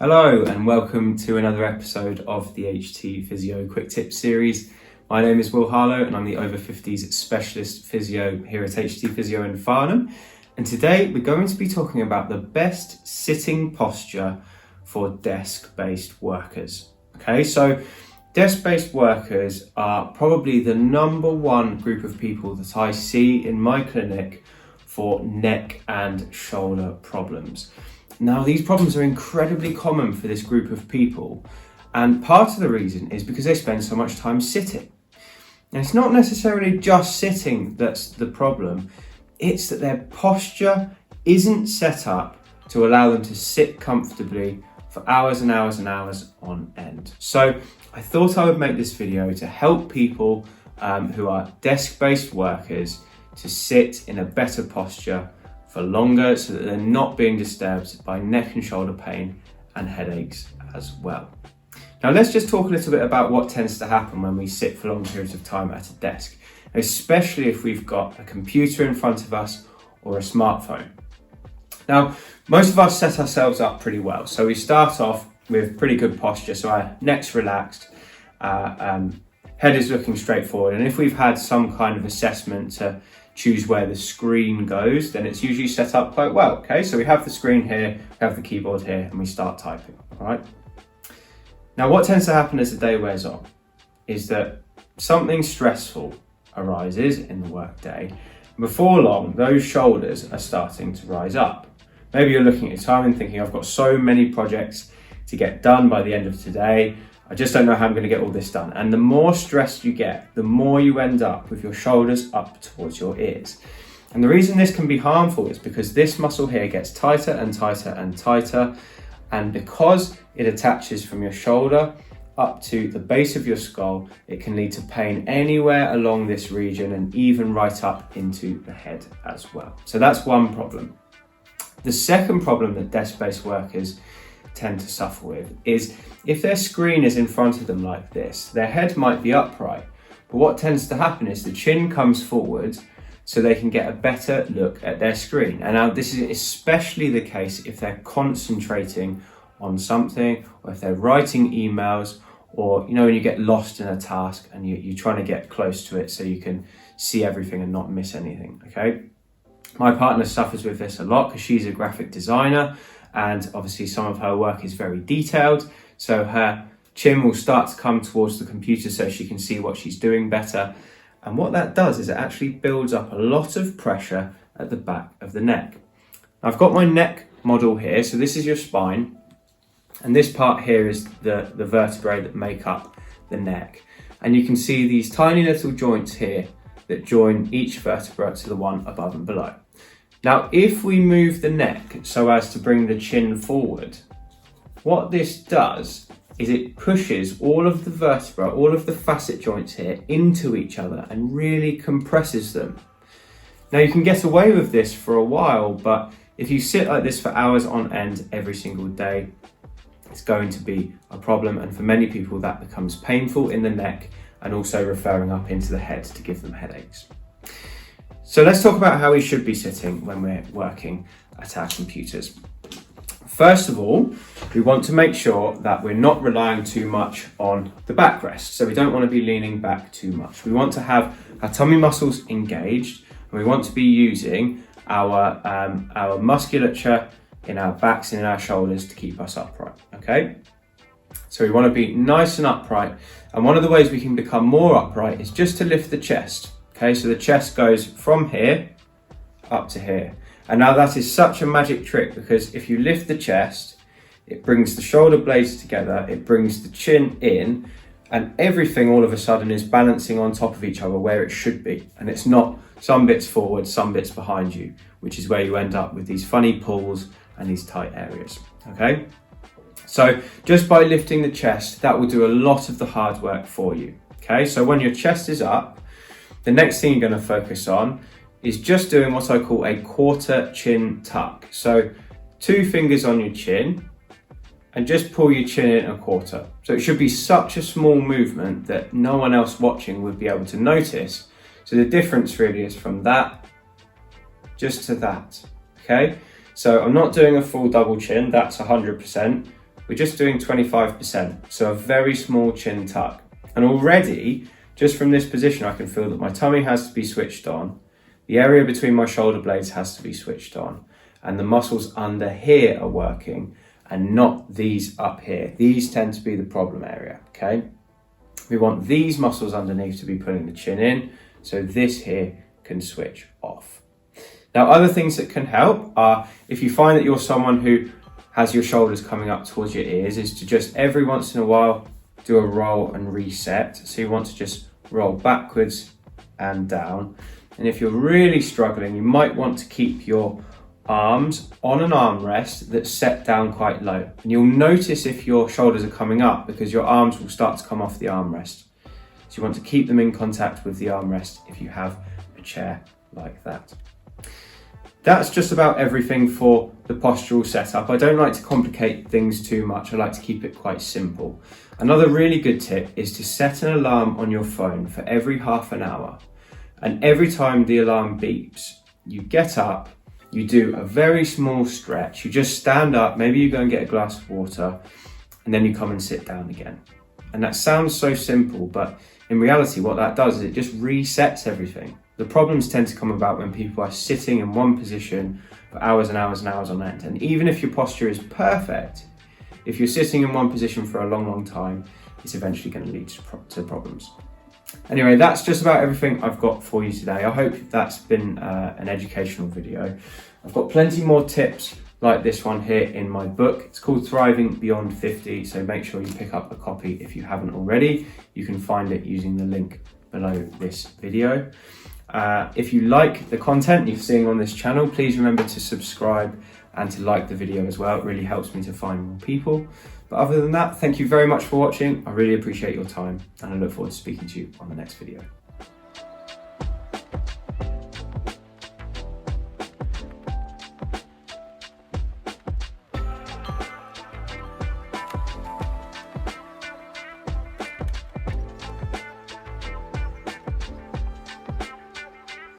Hello and welcome to another episode of the HT Physio Quick Tips series. My name is Will Harlow and I'm the Over-Fifties Specialist Physio here at HT Physio in Farnham. And today we're going to be talking about the best sitting posture for desk-based workers. Okay, so desk-based workers are probably the number one group of people that I see in my clinic for neck and shoulder problems. Now, these problems are incredibly common for this group of people, and part of the reason is because they spend so much time sitting. And it's not necessarily just sitting that's the problem, it's that their posture isn't set up to allow them to sit comfortably for hours and hours and hours on end. So I thought I would make this video to help people who are desk-based workers to sit in a better posture for longer so that they're not being disturbed by neck and shoulder pain and headaches as well. Now let's just talk a little bit about what tends to happen when we sit for long periods of time at a desk, especially if we've got a computer in front of us or a smartphone. Now, most of us set ourselves up pretty well. So we start off with pretty good posture. So our neck's relaxed, head is looking straight forward. And if we've had some kind of assessment to choose where the screen goes, then it's usually set up quite well. Okay, so we have the screen here, we have the keyboard here, and we start typing, all right? Now, what tends to happen as the day wears on is that something stressful arises in the workday. Before long, those shoulders are starting to rise up. Maybe you're looking at your time and thinking, I've got so many projects to get done by the end of today. I just don't know how I'm going to get all this done. And the more stressed you get, the more you end up with your shoulders up towards your ears. And the reason this can be harmful is because this muscle here gets tighter and tighter and tighter. And because it attaches from your shoulder up to the base of your skull, it can lead to pain anywhere along this region and even right up into the head as well. So that's one problem. The second problem that desk-based workers tend to suffer with is if their screen is in front of them like this, their head might be upright, but what tends to happen is the chin comes forward so they can get a better look at their screen. And now this is especially the case if they're concentrating on something, or if they're writing emails, or you know, when you get lost in a task and you're trying to get close to it so you can see everything and not miss anything, okay? My partner suffers with this a lot because she's a graphic designer, and obviously some of her work is very detailed, so her chin will start to come towards the computer so she can see what she's doing better. And what that does is it actually builds up a lot of pressure at the back of the neck. I've got my neck model here, so this is your spine, and this part here is the vertebrae that make up the neck. And you can see these tiny little joints here that join each vertebra to the one above and below. Now, if we move the neck so as to bring the chin forward, what this does is it pushes all of the vertebra, all of the facet joints here into each other and really compresses them. Now, you can get away with this for a while, but if you sit like this for hours on end every single day, it's going to be a problem. And for many people, that becomes painful in the neck and also referring up into the head to give them headaches. So let's talk about how we should be sitting when we're working at our computers. First of all, we want to make sure that we're not relying too much on the backrest. So we don't want to be leaning back too much. We want to have our tummy muscles engaged, and we want to be using our musculature in our backs and in our shoulders to keep us upright, okay? So we want to be nice and upright. And one of the ways we can become more upright is just to lift the chest. Okay, so the chest goes from here up to here. And now that is such a magic trick because if you lift the chest, it brings the shoulder blades together, it brings the chin in, and everything all of a sudden is balancing on top of each other where it should be. And it's not some bits forward, some bits behind you, which is where you end up with these funny pulls and these tight areas, okay? So just by lifting the chest, that will do a lot of the hard work for you, okay? So when your chest is up, the next thing you're going to focus on is just doing what I call a quarter chin tuck. So 2 fingers on your chin and just pull your chin in a quarter. So it should be such a small movement that no one else watching would be able to notice. So the difference really is from that just to that, okay? So I'm not doing a full double chin, that's 100%. we're just doing 25%, so a very small chin tuck. And already, just from this position, I can feel that my tummy has to be switched on, the area between my shoulder blades has to be switched on, and the muscles under here are working, and not these up here. These tend to be the problem area, okay? We want these muscles underneath to be pulling the chin in, so this here can switch off. Now, other things that can help are, if you find that you're someone who has your shoulders coming up towards your ears, is to just every once in a while do a roll and reset. So you want to just roll backwards and down. And if you're really struggling, you might want to keep your arms on an armrest that's set down quite low. And you'll notice if your shoulders are coming up because your arms will start to come off the armrest. So you want to keep them in contact with the armrest if you have a chair like that. That's just about everything for the postural setup. I don't like to complicate things too much. I like to keep it quite simple. Another really good tip is to set an alarm on your phone for every half an hour. And every time the alarm beeps, you get up, you do a very small stretch. You just stand up, maybe you go and get a glass of water, and then you come and sit down again. And that sounds so simple, but in reality, what that does is it just resets everything. The problems tend to come about when people are sitting in one position for hours and hours and hours on end. And even if your posture is perfect, if you're sitting in one position for a long, long time, it's eventually going to lead to problems. Anyway, that's just about everything I've got for you today. I hope that's been an educational video. I've got plenty more tips like this one here in my book. It's called Thriving Beyond 50, so make sure you pick up a copy if you haven't already. You can find it using the link below this video. If you like the content you're seeing on this channel, please remember to subscribe and to like the video as well. It really helps me to find more people. But other than that, thank you very much for watching. I really appreciate your time, and I look forward to speaking to you on the next video.